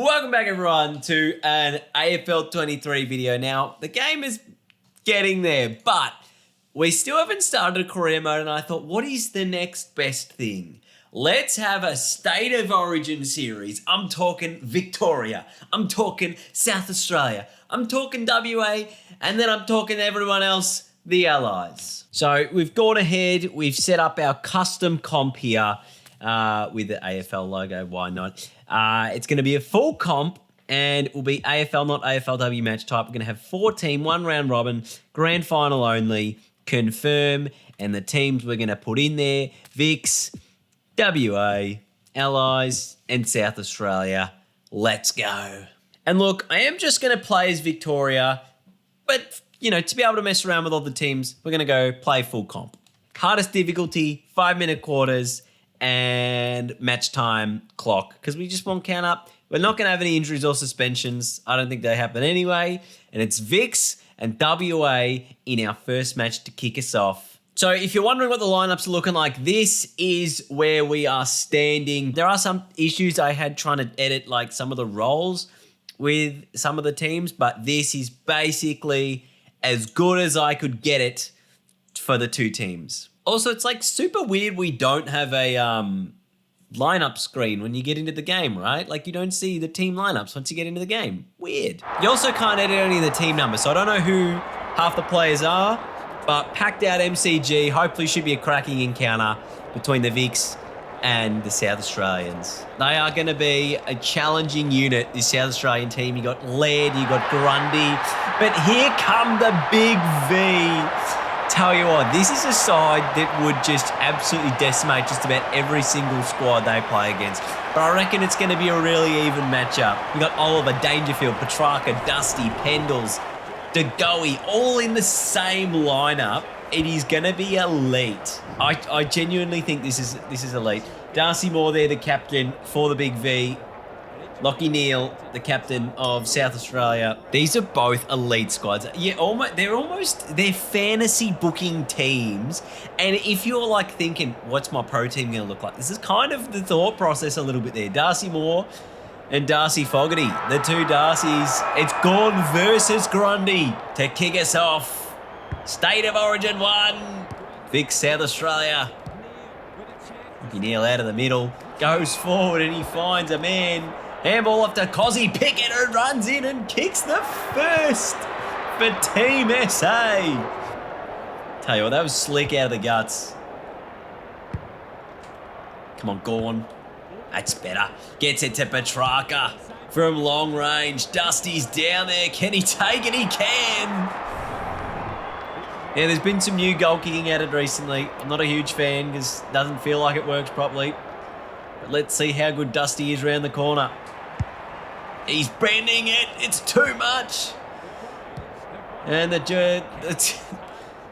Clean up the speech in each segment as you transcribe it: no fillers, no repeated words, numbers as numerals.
Welcome back everyone to an AFL 23 video. Now, the game is getting there, but we still haven't started a career mode and I thought, what is the next best thing? Let's have a State of Origin series. I'm talking Victoria, I'm talking South Australia, I'm talking WA, and then I'm talking everyone else, the Allies. So we've gone ahead, we've set up our custom comp here with the AFL logo, why not? It's going to be a full comp and it will be AFL, not AFLW match type. We're going to have 4-team, 1 round robin, grand final only, confirm, and the teams we're going to put in there, Vics, WA, Allies, and South Australia. Let's go. And look, I am just going to play as Victoria, but, you know, to be able to mess around with all the teams, we're going to go play full comp. Hardest difficulty, 5-minute quarters, and match time clock, because we just want count up. We're not going to have any injuries or suspensions. I don't think they happen anyway. And it's Vics and WA in our first match to kick us off. So if you're wondering what the lineups are looking like, this is where we are standing. There are some issues I had trying to edit like some of the roles with some of the teams, but this is basically as good as I could get it for the two teams. Also, it's like super weird we don't have a lineup screen when you get into the game, right? Like you don't see the team lineups once you get into the game. Weird. You also can't edit any of the team numbers, so I don't know who half the players are, but packed out MCG, hopefully should be a cracking encounter between the Vics and the South Australians. They are going to be a challenging unit, this South Australian team. You got Laird, you got Grundy, but here come the big V. Tell you what, this is a side that would just absolutely decimate just about every single squad they play against. But I reckon it's going to be a really even matchup. You got Oliver, Dangerfield, Petrarca, Dusty, Pendles, DeGoey, all in the same lineup. It is going to be elite. I genuinely think this is elite. Darcy Moore there, the captain for the Big V. Lachie Neale, the captain of South Australia. These are both elite squads. Yeah, they're fantasy booking teams. And if you're like thinking, what's my pro team going to look like? This is kind of the thought process a little bit there. Darcy Moore and Darcy Fogarty, the two Darcys. It's Gordon versus Grundy to kick us off. State of Origin 1. Vic, South Australia. Lachie Neale out of the middle. Goes forward and he finds a man. Handball off to Cozzy Pickett, who runs in and kicks the first for Team SA. Tell you what, that was slick out of the guts. Come on, Gorn. That's better. Gets it to Petrarca from long range. Dusty's down there. Can he take it? He can. Yeah, there's been some new goal kicking added recently. I'm not a huge fan because it doesn't feel like it works properly. But let's see how good Dusty is around the corner. He's bending it. It's too much. And the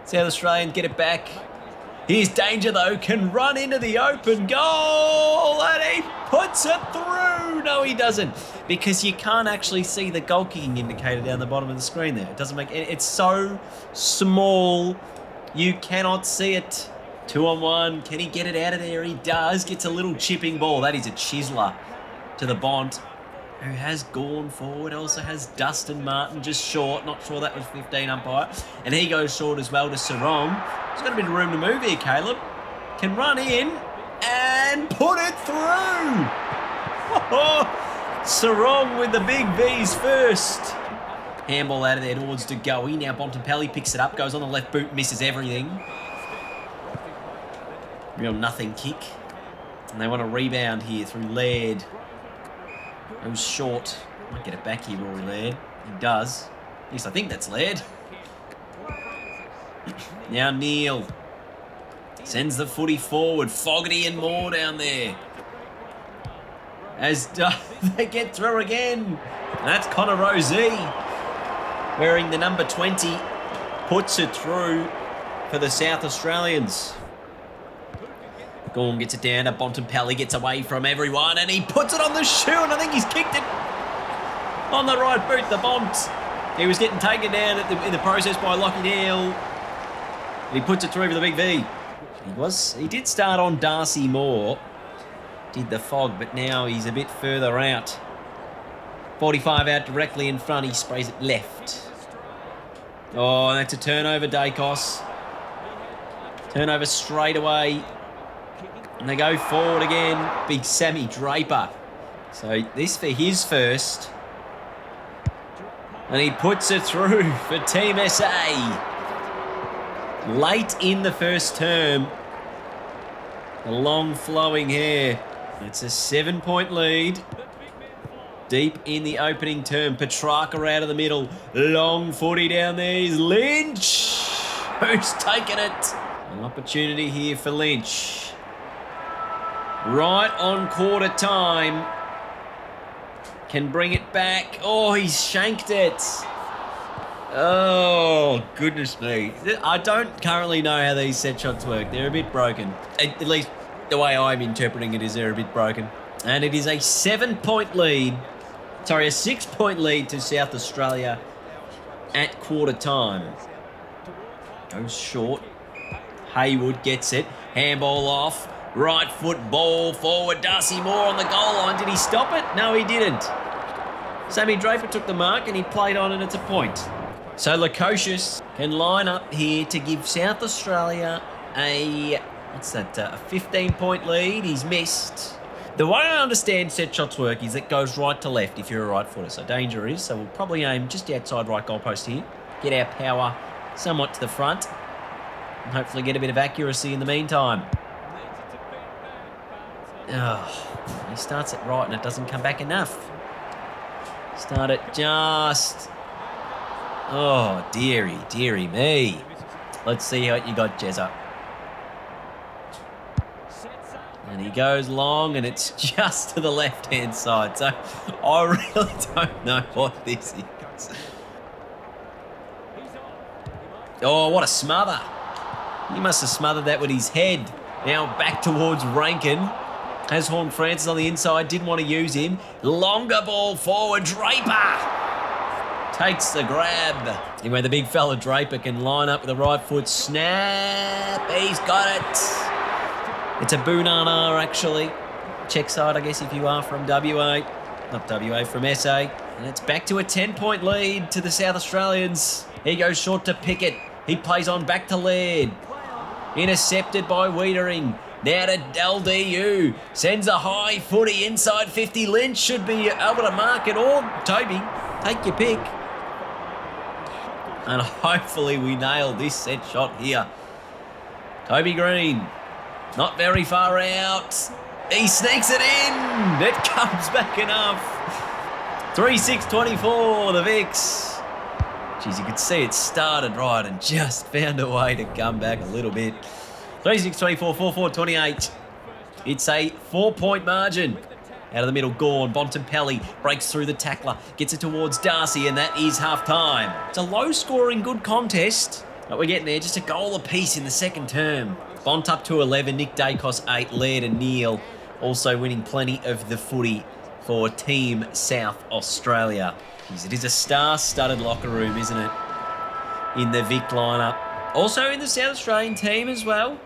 South Australians get it back. Here's Danger, though. Can run into the open goal. And he puts it through. No, he doesn't. Because you can't actually see the goal kicking indicator down the bottom of the screen there. It doesn't make it. It's so small. You cannot see it. 2-on-1. Can he get it out of there? He does. Gets a little chipping ball. That is a chiseler to the Bont, who has gone forward. Also has Dustin Martin just short. Not sure that was 15 umpire. And he goes short as well to Sarong. He's got a bit of room to move here, Caleb. Can run in and put it through. Sarong with the big V's first. Handball out of there towards DeGoey. Now Bontempelli picks it up. Goes on the left boot. Misses everything. Real nothing kick. And they want a rebound here through Laird. Goes short. Might get it back here, Rory Laird. He does. At least I think that's Laird. Now Neale sends the footy forward. Fogarty and Moore down there. As they get through again. And that's Connor Rosey wearing the number 20. Puts it through for the South Australians. Gorn gets it down to Bontempelli, gets away from everyone, and he puts it on the shoe, and I think he's kicked it on the right boot, the Bont. He was getting taken down in the process by Lachie Neale. And he puts it through for the Big V. He did start on Darcy Moore, did the fog, but now he's a bit further out. 45 out directly in front. He sprays it left. Oh, that's a turnover, Dacos. Turnover straight away. And they go forward again. Big Sammy Draper. So this for his first. And he puts it through for Team SA. Late in the first term. The long flowing hair. It's a 7-point lead. Deep in the opening term. Petrarca out of the middle. Long footy down there is Lynch. Who's taken it? An opportunity here for Lynch. Right on quarter time. Can bring it back. Oh, he's shanked it. Oh, goodness me. I don't currently know how these set shots work. They're a bit broken. At least the way I'm interpreting it is they're a bit broken. And it is a 7-point lead. Sorry, a 6-point lead to South Australia at quarter time. Goes short. Haywood gets it. Handball off. Right foot ball forward. Darcy Moore on the goal line. Did he stop it? No, he didn't. Sammy Draper took the mark and he played on and it's a point. So Lukosius can line up here to give South Australia a 15-point lead. He's missed. The way I understand set shots work is it goes right to left if you're a right footer. So danger is. So we'll probably aim just outside right goalpost here. Get our power somewhat to the front. And hopefully get a bit of accuracy in the meantime. Oh, he starts it right and it doesn't come back enough. Start it just... Oh, dearie me. Let's see what you got, Jezza. And he goes long and it's just to the left-hand side. So I really don't know what this is. Oh, what a smother. He must have smothered that with his head. Now back towards Rankin. Has Horn Francis on the inside. Didn't want to use him. Longer ball forward. Draper takes the grab. Anyway, the big fella Draper can line up with the right foot. Snap. He's got it. It's a Boonana, actually. Check side, I guess, if you are from WA. Not WA, from SA. And it's back to a 10-point lead to the South Australians. He goes short to Pickett. He plays on back to Laird. Intercepted by Wiedering. Now to LDU. Sends a high footy inside 50. Lynch should be able to mark it all. Toby, take your pick. And hopefully we nail this set shot here. Toby Green. Not very far out. He sneaks it in. It comes back enough. 3-6-24, the Vicks. Jeez, you could see it started right and just found a way to come back a little bit. 3-6-24, 4-4-28. It's a 4-point margin. Out of the middle, Gawn. Bontempelli breaks through the tackler. Gets it towards Darcy, and that is half-time. It's a low-scoring, good contest. But we're getting there. Just a goal apiece in the second term. Bont up to 11. Nick Dacos 8. Laird and Neal also winning plenty of the footy for Team South Australia. Jeez, it is a star-studded locker room, isn't it? In the Vic lineup. Also in the South Australian team as well.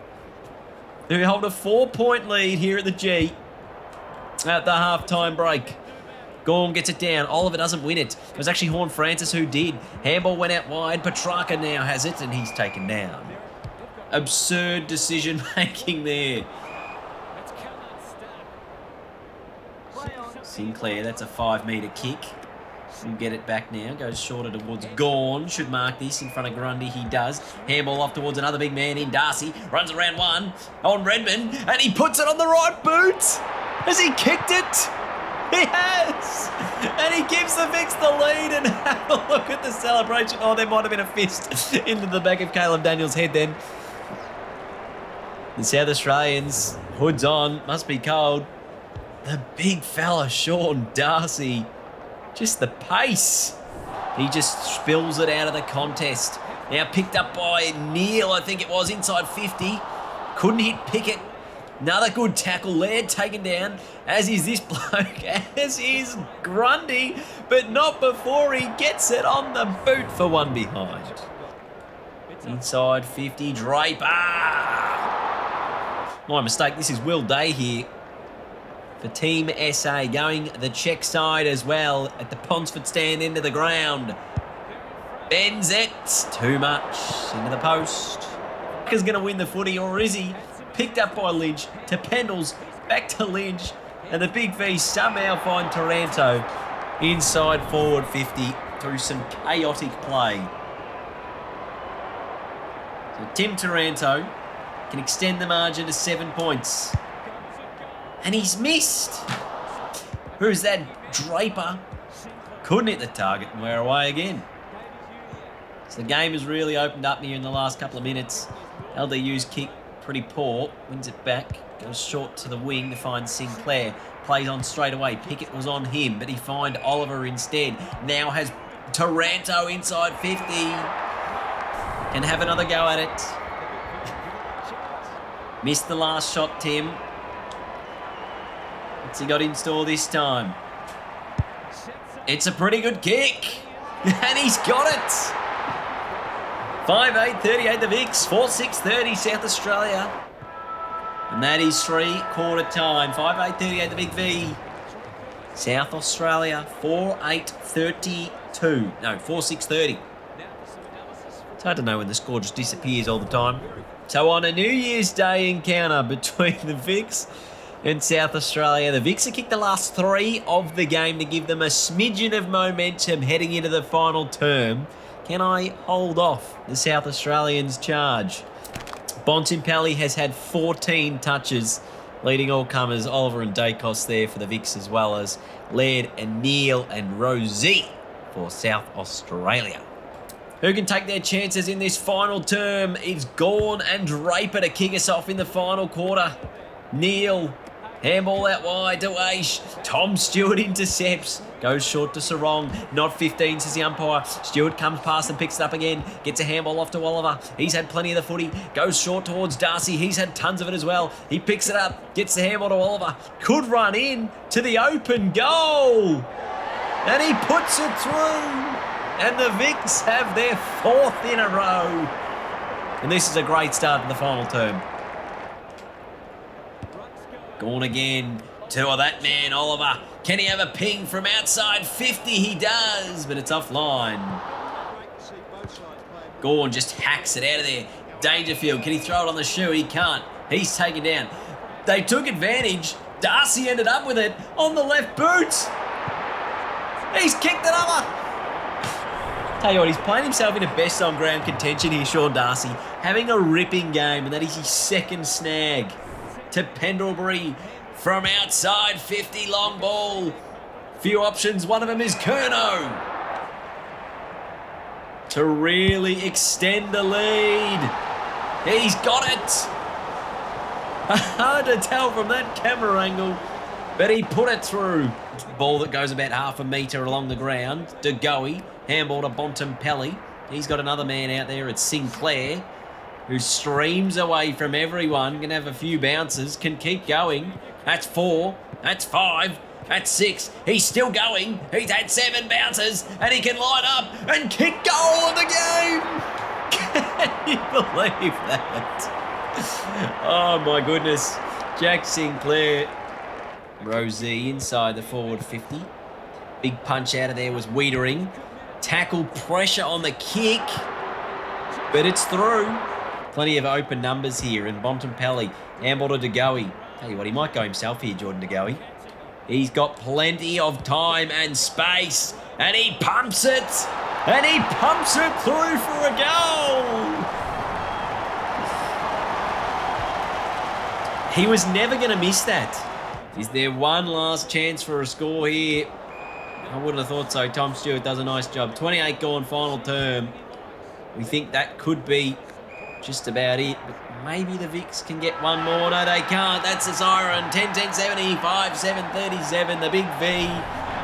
Who hold a 4-point lead here at the G. At the half-time break. Gorm gets it down. Oliver doesn't win it. It was actually Horn Francis who did. Handball went out wide. Petrarca now has it and he's taken down. Absurd decision-making there. Sinclair, that's a 5-metre kick. We'll get it back now. Goes shorter towards Gawn. Should mark this in front of Grundy. He does. Handball off towards another big man in Darcy. Runs around one on Redmond. And he puts it on the right boot. Has he kicked it? He has. And he gives the Vicks the lead. And have a look at the celebration. Oh, there might have been a fist into the back of Caleb Daniels' head then. The South Australians, hoods on. Must be cold. The big fella, Sean Darcy. Just the pace. He just spills it out of the contest. Now picked up by Neal, I think it was, inside 50. Couldn't hit Pickett. Another good tackle. Laird taken down, as is this bloke, as is Grundy, but not before he gets it on the boot for one behind. Inside 50, Draper. My mistake, this is Will Day here. for Team SA, going the check side as well at the Ponsford stand into the ground. Bends it. Too much. Into the post. Is going to win the footy, or is he? Picked up by Lynch to Pendles. Back to Lynch. And the Big V somehow find Taranto inside forward 50 through some chaotic play. So Tim Taranto can extend the margin to 7 points. And he's missed. Who's that? Draper. Couldn't hit the target and we're away again. So the game has really opened up here in the last couple of minutes. LDU's kick pretty poor. Wins it back. Goes short to the wing to find Sinclair. Plays on straight away. Pickett was on him, but he fined Oliver instead. Now has Taranto inside 50. Can have another go at it. Missed the last shot, Tim. What's he got in store this time? It's a pretty good kick. And he's got it. 5-8-38 the Vicks. 4-6-30 South Australia. And that is three-quarter time. 5-8-38 the Big V. South Australia. 4-8-32. No, 4-6-30. It's hard to know when the score just disappears all the time. So on a New Year's Day encounter between the Vicks and South Australia, the Vicks have kicked the last three of the game to give them a smidgen of momentum heading into the final term. Can I hold off the South Australians' charge? Bontempelli has had 14 touches, leading all comers. Oliver and Dacos there for the Vicks, as well as Laird and Neil and Rosie for South Australia. Who can take their chances in this final term? It's Gawn and Draper to kick us off in the final quarter. Neil, handball out wide to Aish. Tom Stewart intercepts. Goes short to Sarong. Not 15, says the umpire. Stewart comes past and picks it up again. Gets a handball off to Oliver. He's had plenty of the footy. Goes short towards Darcy. He's had tons of it as well. He picks it up. Gets the handball to Oliver. Could run in to the open goal. And he puts it through. And the Vicks have their fourth in a row. And this is a great start to the final term. Gone again to that man, Oliver. Can he have a ping from outside 50? He does, but it's offline. Gawn just hacks it out of there. Dangerfield, can he throw it on the shoe? He can't. He's taken down. They took advantage. Darcy ended up with it on the left boot. He's kicked it over. Tell you what, he's playing himself into best on ground contention here, Sean Darcy. Having a ripping game, and that is his second snag. To Pendlebury from outside 50, long ball. Few options, one of them is Curnow. To really extend the lead. He's got it. Hard to tell from that camera angle, but he put it through. Ball that goes about half a metre along the ground. De Goey, handball to Bontempelli. He's got another man out there. It's Sinclair, who streams away from everyone. Can have a few bounces. Can keep going. That's 4. That's 5. That's 6. He's still going. He's had 7 bounces. And he can line up and kick goal of the game. Can you believe that? Oh, my goodness. Jack Sinclair. Rosie inside the forward 50. Big punch out of there was Wiedering. Tackle pressure on the kick. But it's through. Plenty of open numbers here. And Bontempelli, handball to De Goey. Tell you what, he might go himself here, Jordan De Goey. He's got plenty of time and space. And he pumps it. And he pumps it through for a goal. He was never going to miss that. Is there one last chance for a score here? I wouldn't have thought so. Tom Stewart does a nice job. 28 gone final term. We think that could be just about it. But maybe the Vicks can get one more. No, they can't. That's the siren. 10-10-70, 5-7-37. The Big V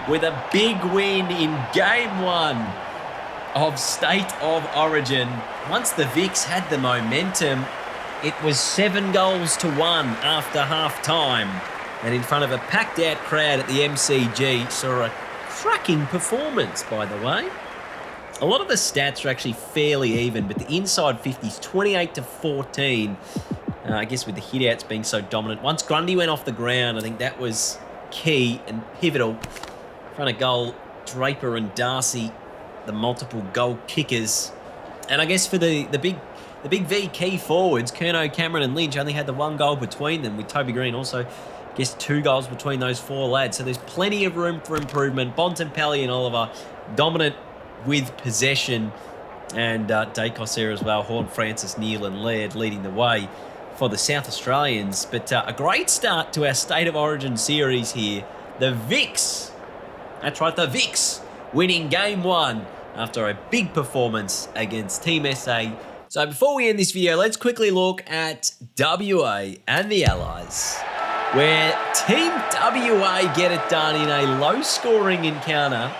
with a big win in Game 1 of State of Origin. Once the Vicks had the momentum, it was 7 goals to 1 after half-time. And in front of a packed-out crowd at the MCG, saw a cracking performance, by the way. A lot of the stats are actually fairly even, but the inside 50s, 28-14. I guess with the hit-outs being so dominant. Once Grundy went off the ground, I think that was key and pivotal. Front of goal, Draper and Darcy, the multiple goal kickers. And I guess for the big V key forwards, Curnow, Cameron and Lynch only had the 1 goal between them, with Toby Green also, I guess, 2 goals between those 4 lads. So there's plenty of room for improvement. Bontempelli and Oliver dominant with possession, and Dacos there as well. Horn, Francis, Neal and Laird leading the way for the South Australians. But a great start to our State of Origin series here. The Vics, that's right, the Vics winning game 1 after a big performance against Team SA. So before we end this video, let's quickly look at WA and the Allies, where Team WA get it done in a low-scoring encounter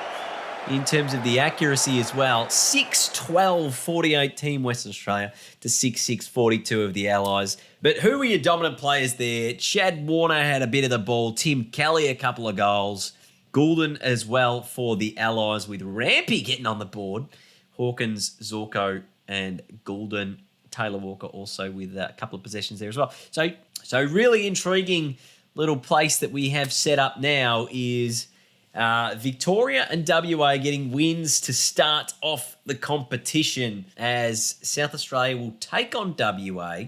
in terms of the accuracy as well. 6-12-48 Team Western Australia to 6-6-42 of the Allies. But who were your dominant players there? Chad Warner had a bit of the ball. Tim Kelly a couple of goals. Goulden as well for the Allies, with Rampy getting on the board. Hawkins, Zorko and Goulden. Taylor Walker also with a couple of possessions there as well. So really intriguing little place that we have set up now is Victoria and WA getting wins to start off the competition, as South Australia will take on WA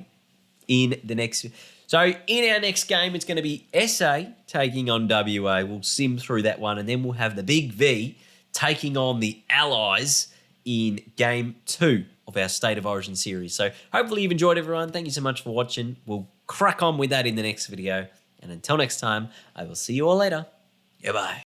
in the next. So in our next game, it's going to be SA taking on WA. We'll sim through that one, and then we'll have the Big V taking on the Allies in game 2 of our State of Origin series. So hopefully you've enjoyed, everyone. Thank you so much for watching. We'll crack on with that in the next video. And until next time, I will see you all later. Goodbye.